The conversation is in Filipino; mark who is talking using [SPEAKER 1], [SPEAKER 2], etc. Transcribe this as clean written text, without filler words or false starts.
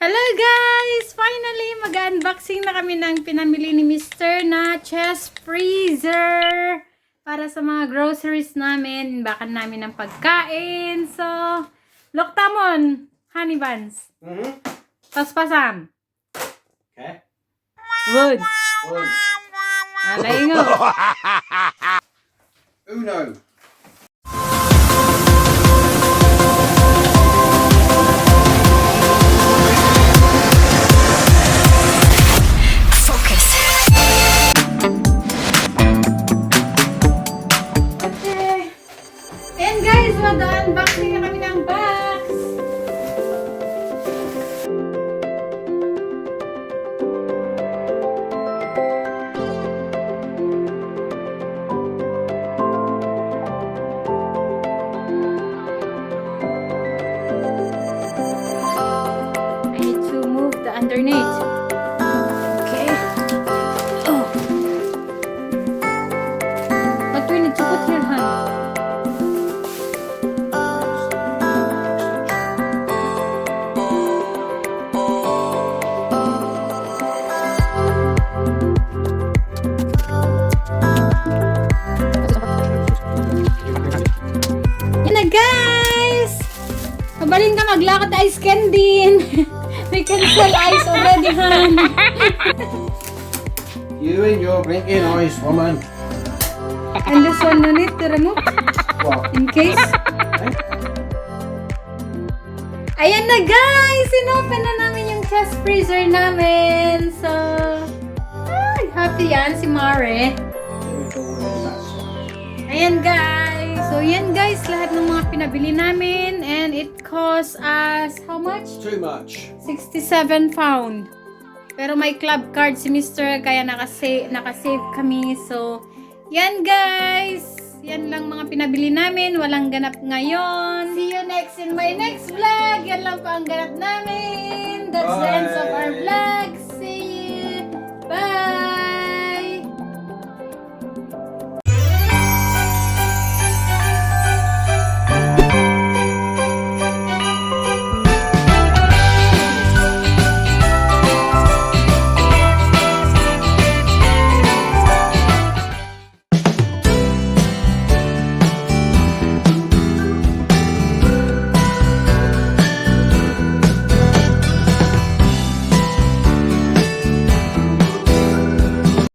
[SPEAKER 1] Hello guys! Finally, mag-unboxing na kami ng pinamili ni Mr. na chest freezer para sa mga groceries namin. Bakan namin ng pagkain. So, Loktamon, honey buns. Paspasam.
[SPEAKER 2] Okay.
[SPEAKER 1] Wood.
[SPEAKER 2] One.
[SPEAKER 1] Alaingo.
[SPEAKER 2] Uno.
[SPEAKER 1] Okay. And guys, mag-unboxing na kami ng box. I need to move the underneath. Okay. Oh. What do we need to put here, hon? Yan na guys! Mabalin ka maglakad ice candy. We can sell ice already, hon.
[SPEAKER 2] You and your blinking eyes, woman.
[SPEAKER 1] And this one no need to remove
[SPEAKER 2] What?
[SPEAKER 1] in case. Ayan na guys! Inopen na namin yung chest freezer namin. So, ay, happy yan si Mare. Ayan guys. So, yan guys. Lahat ng mga pinabili namin. And it cost us, how much?
[SPEAKER 2] Too much.
[SPEAKER 1] 67 pound. Pero may club card si Mr. Kaya nakasave kami. So, yan guys. Yan lang mga pinabili namin. Walang ganap ngayon. See you next in my next vlog. Yan lang pa ang ganap namin. That's the end of our vlog.